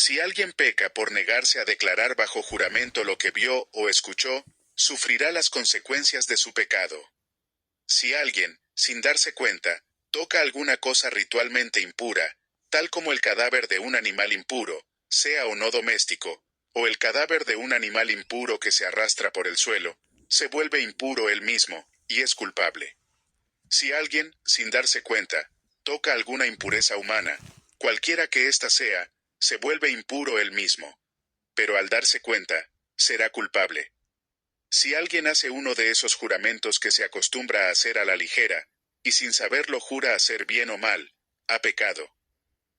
Si alguien peca por negarse a declarar bajo juramento lo que vio o escuchó, sufrirá las consecuencias de su pecado. Si alguien, sin darse cuenta, toca alguna cosa ritualmente impura, tal como el cadáver de un animal impuro, sea o no doméstico, o el cadáver de un animal impuro que se arrastra por el suelo, se vuelve impuro él mismo, y es culpable. Si alguien, sin darse cuenta, toca alguna impureza humana, cualquiera que ésta sea, se vuelve impuro él mismo. Pero al darse cuenta, será culpable. Si alguien hace uno de esos juramentos que se acostumbra a hacer a la ligera, y sin saberlo jura hacer bien o mal, ha pecado.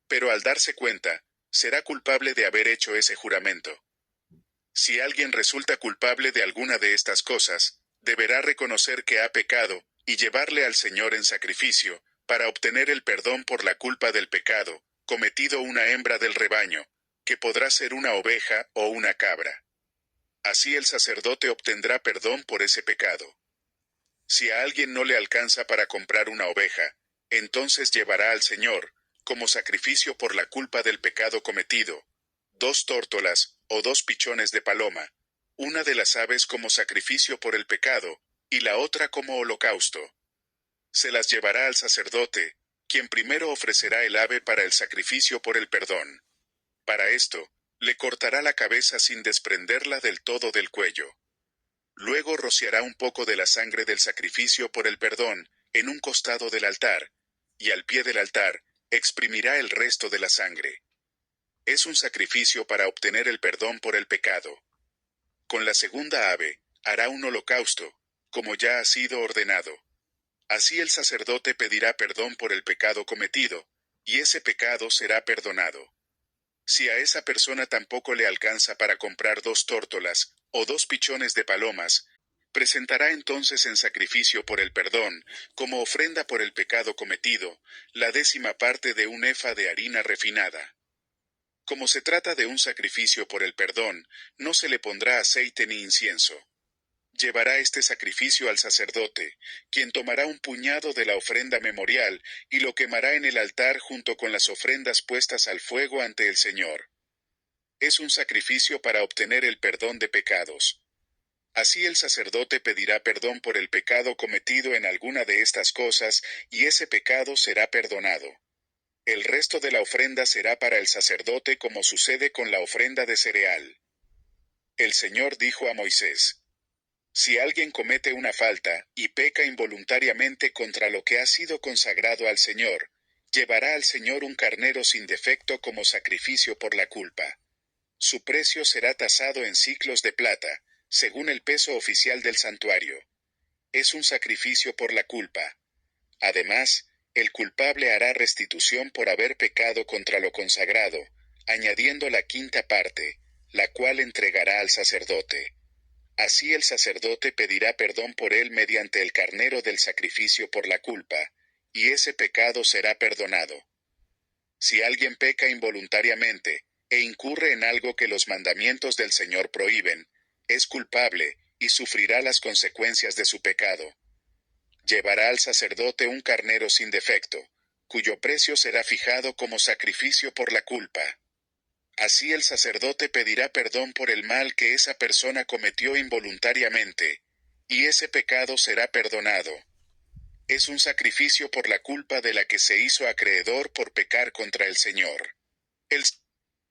Pero al darse cuenta, será culpable de haber hecho ese juramento. Si alguien resulta culpable de alguna de estas cosas, deberá reconocer que ha pecado, y llevarle al Señor en sacrificio, para obtener el perdón por la culpa del pecado, cometido una hembra del rebaño, que podrá ser una oveja o una cabra. Así el sacerdote obtendrá perdón por ese pecado. Si a alguien no le alcanza para comprar una oveja, entonces llevará al Señor, como sacrificio por la culpa del pecado cometido, 2 tórtolas o 2 pichones de paloma, una de las aves como sacrificio por el pecado, y la otra como holocausto. Se las llevará al sacerdote, quien primero ofrecerá el ave para el sacrificio por el perdón. Para esto, le cortará la cabeza sin desprenderla del todo del cuello. Luego rociará un poco de la sangre del sacrificio por el perdón en un costado del altar, y al pie del altar, exprimirá el resto de la sangre. Es un sacrificio para obtener el perdón por el pecado. Con la segunda ave, hará un holocausto, como ya ha sido ordenado. Así el sacerdote pedirá perdón por el pecado cometido, y ese pecado será perdonado. Si a esa persona tampoco le alcanza para comprar 2 tórtolas o 2 pichones de palomas, presentará entonces en sacrificio por el perdón, como ofrenda por el pecado cometido, la 10ª parte de un efa de harina refinada. Como se trata de un sacrificio por el perdón, no se le pondrá aceite ni incienso. Llevará este sacrificio al sacerdote, quien tomará un puñado de la ofrenda memorial y lo quemará en el altar junto con las ofrendas puestas al fuego ante el Señor. Es un sacrificio para obtener el perdón de pecados. Así el sacerdote pedirá perdón por el pecado cometido en alguna de estas cosas, y ese pecado será perdonado. El resto de la ofrenda será para el sacerdote como sucede con la ofrenda de cereal. El Señor dijo a Moisés: Si alguien comete una falta y peca involuntariamente contra lo que ha sido consagrado al Señor, llevará al Señor un carnero sin defecto como sacrificio por la culpa. Su precio será tasado en siclos de plata, según el peso oficial del santuario. Es un sacrificio por la culpa. Además, el culpable hará restitución por haber pecado contra lo consagrado, añadiendo la 5ª parte, la cual entregará al sacerdote. Así el sacerdote pedirá perdón por él mediante el carnero del sacrificio por la culpa, y ese pecado será perdonado. Si alguien peca involuntariamente, e incurre en algo que los mandamientos del Señor prohíben, es culpable, y sufrirá las consecuencias de su pecado. Llevará al sacerdote un carnero sin defecto, cuyo precio será fijado como sacrificio por la culpa. Así el sacerdote pedirá perdón por el mal que esa persona cometió involuntariamente, y ese pecado será perdonado. Es un sacrificio por la culpa de la que se hizo acreedor por pecar contra el Señor. El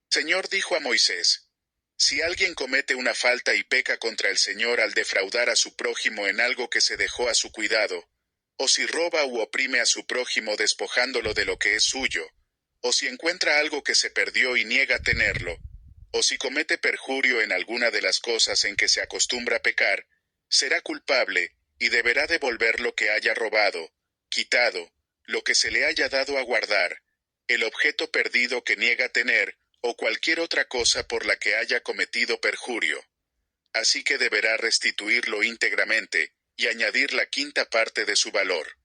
Señor dijo a Moisés: Si alguien comete una falta y peca contra el Señor al defraudar a su prójimo en algo que se dejó a su cuidado, o si roba u oprime a su prójimo despojándolo de lo que es suyo, o si encuentra algo que se perdió y niega tenerlo, o si comete perjurio en alguna de las cosas en que se acostumbra pecar, será culpable, y deberá devolver lo que haya robado, quitado, lo que se le haya dado a guardar, el objeto perdido que niega tener, o cualquier otra cosa por la que haya cometido perjurio. Así que deberá restituirlo íntegramente, y añadir la 5ª parte de su valor.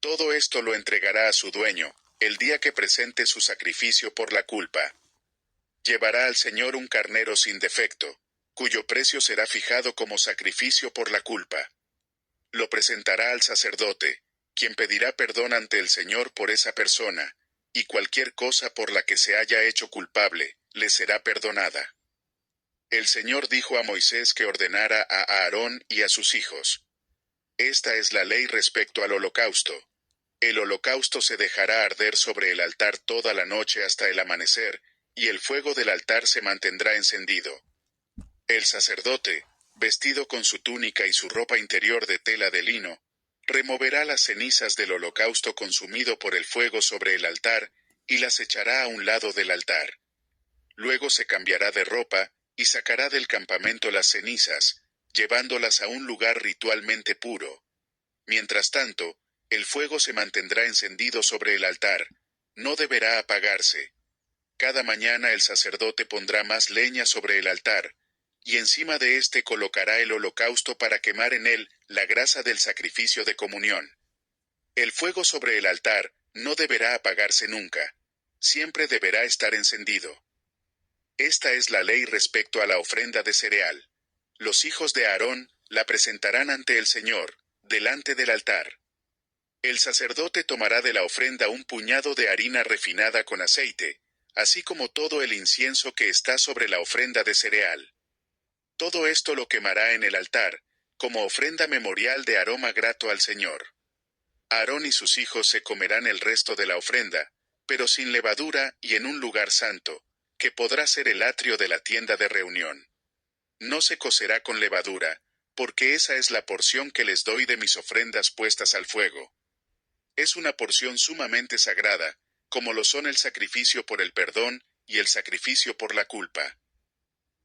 Todo esto lo entregará a su dueño, el día que presente su sacrificio por la culpa. Llevará al Señor un carnero sin defecto, cuyo precio será fijado como sacrificio por la culpa. Lo presentará al sacerdote, quien pedirá perdón ante el Señor por esa persona, y cualquier cosa por la que se haya hecho culpable, le será perdonada. El Señor dijo a Moisés que ordenara a Aarón y a sus hijos. Esta es la ley respecto al holocausto. El holocausto se dejará arder sobre el altar toda la noche hasta el amanecer, y el fuego del altar se mantendrá encendido. El sacerdote, vestido con su túnica y su ropa interior de tela de lino, removerá las cenizas del holocausto consumido por el fuego sobre el altar, y las echará a un lado del altar. Luego se cambiará de ropa, y sacará del campamento las cenizas, llevándolas a un lugar ritualmente puro. Mientras tanto, el fuego se mantendrá encendido sobre el altar, no deberá apagarse. Cada mañana el sacerdote pondrá más leña sobre el altar, y encima de éste colocará el holocausto para quemar en él la grasa del sacrificio de comunión. El fuego sobre el altar no deberá apagarse nunca, siempre deberá estar encendido. Esta es la ley respecto a la ofrenda de cereal. Los hijos de Aarón la presentarán ante el Señor, delante del altar. El sacerdote tomará de la ofrenda un puñado de harina refinada con aceite, así como todo el incienso que está sobre la ofrenda de cereal. Todo esto lo quemará en el altar, como ofrenda memorial de aroma grato al Señor. Aarón y sus hijos se comerán el resto de la ofrenda, pero sin levadura y en un lugar santo, que podrá ser el atrio de la tienda de reunión. No se cocerá con levadura, porque esa es la porción que les doy de mis ofrendas puestas al fuego. Es una porción sumamente sagrada, como lo son el sacrificio por el perdón y el sacrificio por la culpa.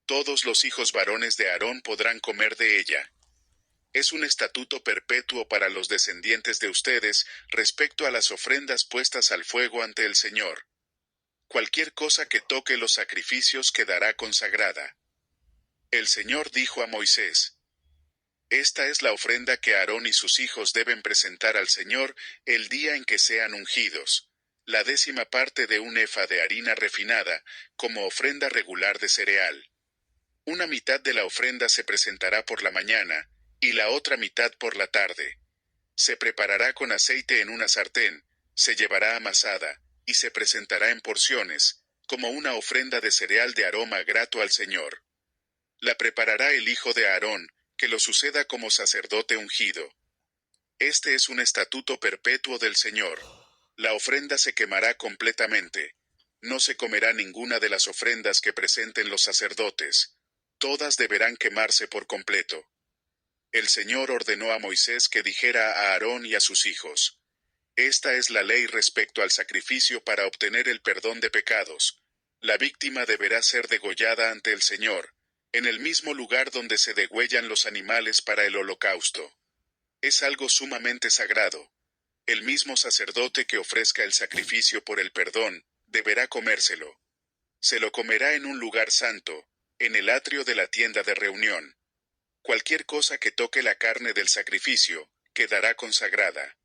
Todos los hijos varones de Aarón podrán comer de ella. Es un estatuto perpetuo para los descendientes de ustedes respecto a las ofrendas puestas al fuego ante el Señor. Cualquier cosa que toque los sacrificios quedará consagrada. El Señor dijo a Moisés: Esta es la ofrenda que Aarón y sus hijos deben presentar al Señor el día en que sean ungidos, la 10ª parte de un efa de harina refinada, como ofrenda regular de cereal. Una mitad de la ofrenda se presentará por la mañana, y la otra mitad por la tarde. Se preparará con aceite en una sartén, se llevará amasada, y se presentará en porciones, como una ofrenda de cereal de aroma grato al Señor. La preparará el hijo de Aarón, que lo suceda como sacerdote ungido. Este es un estatuto perpetuo del Señor. La ofrenda se quemará completamente. No se comerá ninguna de las ofrendas que presenten los sacerdotes. Todas deberán quemarse por completo. El Señor ordenó a Moisés que dijera a Aarón y a sus hijos: Esta es la ley respecto al sacrificio para obtener el perdón de pecados. La víctima deberá ser degollada ante el Señor, en el mismo lugar donde se degüellan los animales para el holocausto. Es algo sumamente sagrado. El mismo sacerdote que ofrezca el sacrificio por el perdón, deberá comérselo. Se lo comerá en un lugar santo, en el atrio de la tienda de reunión. Cualquier cosa que toque la carne del sacrificio, quedará consagrada.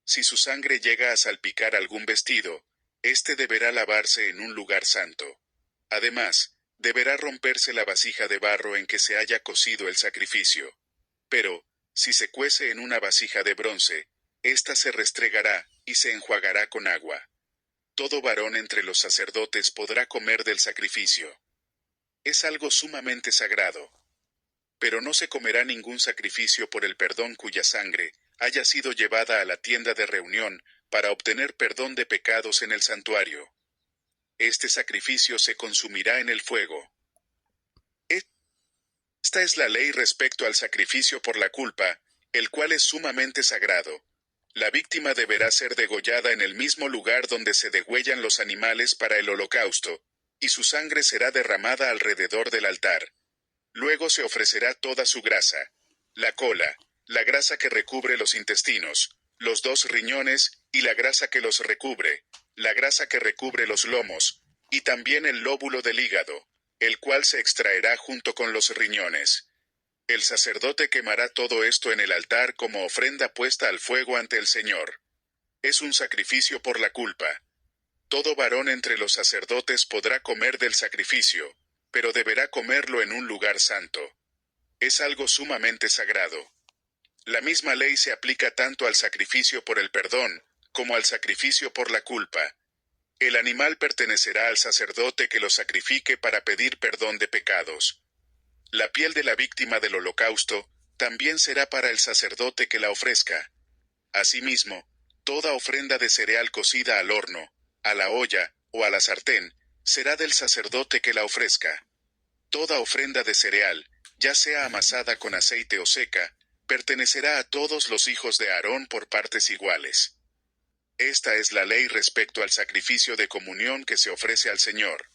Si su sangre llega a salpicar algún vestido, éste deberá lavarse en un lugar santo. Además, deberá romperse la vasija de barro en que se haya cocido el sacrificio. Pero, si se cuece en una vasija de bronce, ésta se restregará y se enjuagará con agua. Todo varón entre los sacerdotes podrá comer del sacrificio. Es algo sumamente sagrado. Pero no se comerá ningún sacrificio por el perdón cuya sangre haya sido llevada a la tienda de reunión para obtener perdón de pecados en el santuario. Este sacrificio se consumirá en el fuego. Esta es la ley respecto al sacrificio por la culpa, el cual es sumamente sagrado. La víctima deberá ser degollada en el mismo lugar donde se degüellan los animales para el holocausto, y su sangre será derramada alrededor del altar. Luego se ofrecerá toda su grasa, la cola, la grasa que recubre los intestinos, los 2 riñones y la grasa que los recubre, la grasa que recubre los lomos, y también el lóbulo del hígado, el cual se extraerá junto con los riñones. El sacerdote quemará todo esto en el altar como ofrenda puesta al fuego ante el Señor. Es un sacrificio por la culpa. Todo varón entre los sacerdotes podrá comer del sacrificio, pero deberá comerlo en un lugar santo. Es algo sumamente sagrado. La misma ley se aplica tanto al sacrificio por el perdón, como al sacrificio por la culpa. El animal pertenecerá al sacerdote que lo sacrifique para pedir perdón de pecados. La piel de la víctima del holocausto también será para el sacerdote que la ofrezca. Asimismo, toda ofrenda de cereal cocida al horno, a la olla o a la sartén, será del sacerdote que la ofrezca. Toda ofrenda de cereal, ya sea amasada con aceite o seca, pertenecerá a todos los hijos de Aarón por partes iguales. Esta es la ley respecto al sacrificio de comunión que se ofrece al Señor.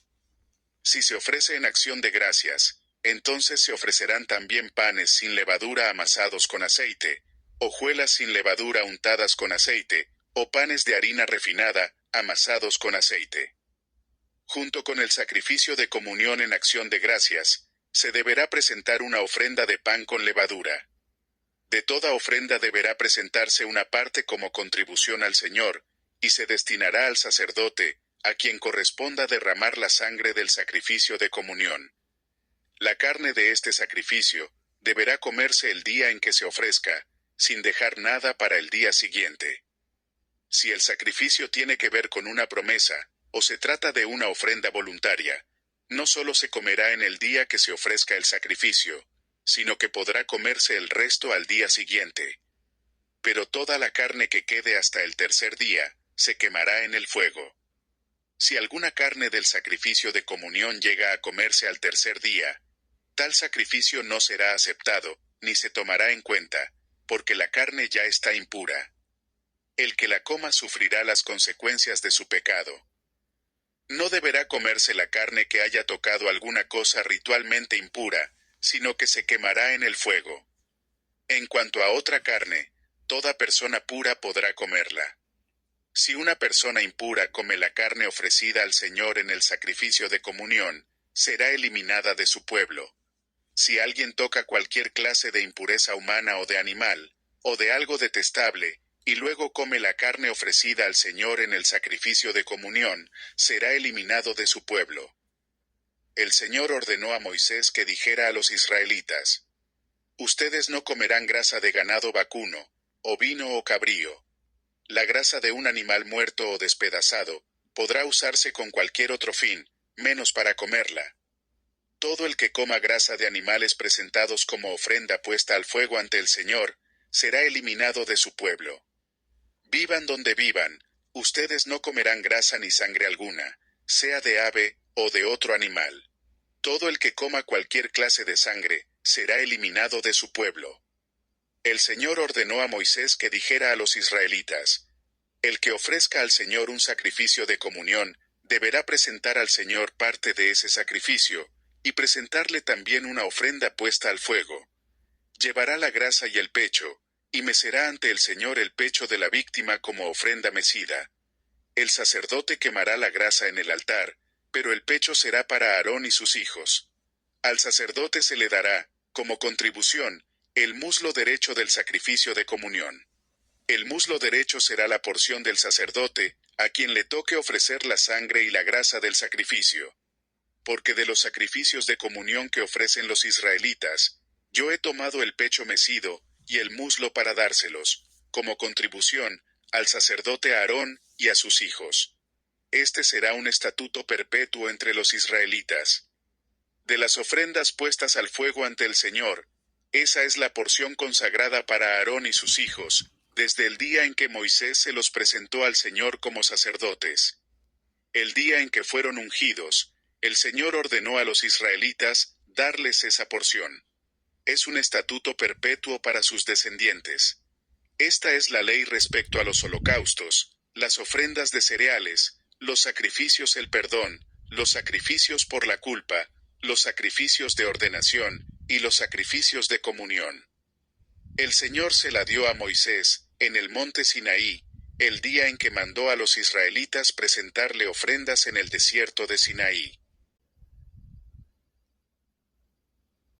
Si se ofrece en acción de gracias, entonces se ofrecerán también panes sin levadura amasados con aceite, hojuelas sin levadura untadas con aceite, o panes de harina refinada, amasados con aceite. Junto con el sacrificio de comunión en acción de gracias, se deberá presentar una ofrenda de pan con levadura. De toda ofrenda deberá presentarse una parte como contribución al Señor, y se destinará al sacerdote, a quien corresponda derramar la sangre del sacrificio de comunión. La carne de este sacrificio deberá comerse el día en que se ofrezca, sin dejar nada para el día siguiente. Si el sacrificio tiene que ver con una promesa, o se trata de una ofrenda voluntaria, no solo se comerá en el día que se ofrezca el sacrificio, sino que podrá comerse el resto al día siguiente. Pero toda la carne que quede hasta el tercer día, se quemará en el fuego. Si alguna carne del sacrificio de comunión llega a comerse al tercer día, tal sacrificio no será aceptado, ni se tomará en cuenta, porque la carne ya está impura. El que la coma sufrirá las consecuencias de su pecado. No deberá comerse la carne que haya tocado alguna cosa ritualmente impura, sino que se quemará en el fuego. En cuanto a otra carne, toda persona pura podrá comerla. Si una persona impura come la carne ofrecida al Señor en el sacrificio de comunión, será eliminada de su pueblo. Si alguien toca cualquier clase de impureza humana o de animal, o de algo detestable, y luego come la carne ofrecida al Señor en el sacrificio de comunión, será eliminado de su pueblo. El Señor ordenó a Moisés que dijera a los israelitas: Ustedes no comerán grasa de ganado vacuno, ovino o cabrío. La grasa de un animal muerto o despedazado podrá usarse con cualquier otro fin, menos para comerla. Todo el que coma grasa de animales presentados como ofrenda puesta al fuego ante el Señor, será eliminado de su pueblo. Vivan donde vivan, ustedes no comerán grasa ni sangre alguna, sea de ave o de otro animal. Todo el que coma cualquier clase de sangre, será eliminado de su pueblo. El Señor ordenó a Moisés que dijera a los israelitas: El que ofrezca al Señor un sacrificio de comunión, deberá presentar al Señor parte de ese sacrificio, y presentarle también una ofrenda puesta al fuego. Llevará la grasa y el pecho, y mecerá ante el Señor el pecho de la víctima como ofrenda mecida. El sacerdote quemará la grasa en el altar, pero el pecho será para Aarón y sus hijos. Al sacerdote se le dará, como contribución, el muslo derecho del sacrificio de comunión. El muslo derecho será la porción del sacerdote, a quien le toque ofrecer la sangre y la grasa del sacrificio. Porque de los sacrificios de comunión que ofrecen los israelitas, yo he tomado el pecho mecido y el muslo para dárselos, como contribución, al sacerdote Aarón y a sus hijos. Este será un estatuto perpetuo entre los israelitas. De las ofrendas puestas al fuego ante el Señor, esa es la porción consagrada para Aarón y sus hijos, desde el día en que Moisés se los presentó al Señor como sacerdotes. El día en que fueron ungidos, el Señor ordenó a los israelitas darles esa porción. Es un estatuto perpetuo para sus descendientes. Esta es la ley respecto a los holocaustos, las ofrendas de cereales, los sacrificios el perdón, los sacrificios por la culpa, los sacrificios de ordenación, y los sacrificios de comunión. El Señor se la dio a Moisés, en el monte Sinaí, el día en que mandó a los israelitas presentarle ofrendas en el desierto de Sinaí.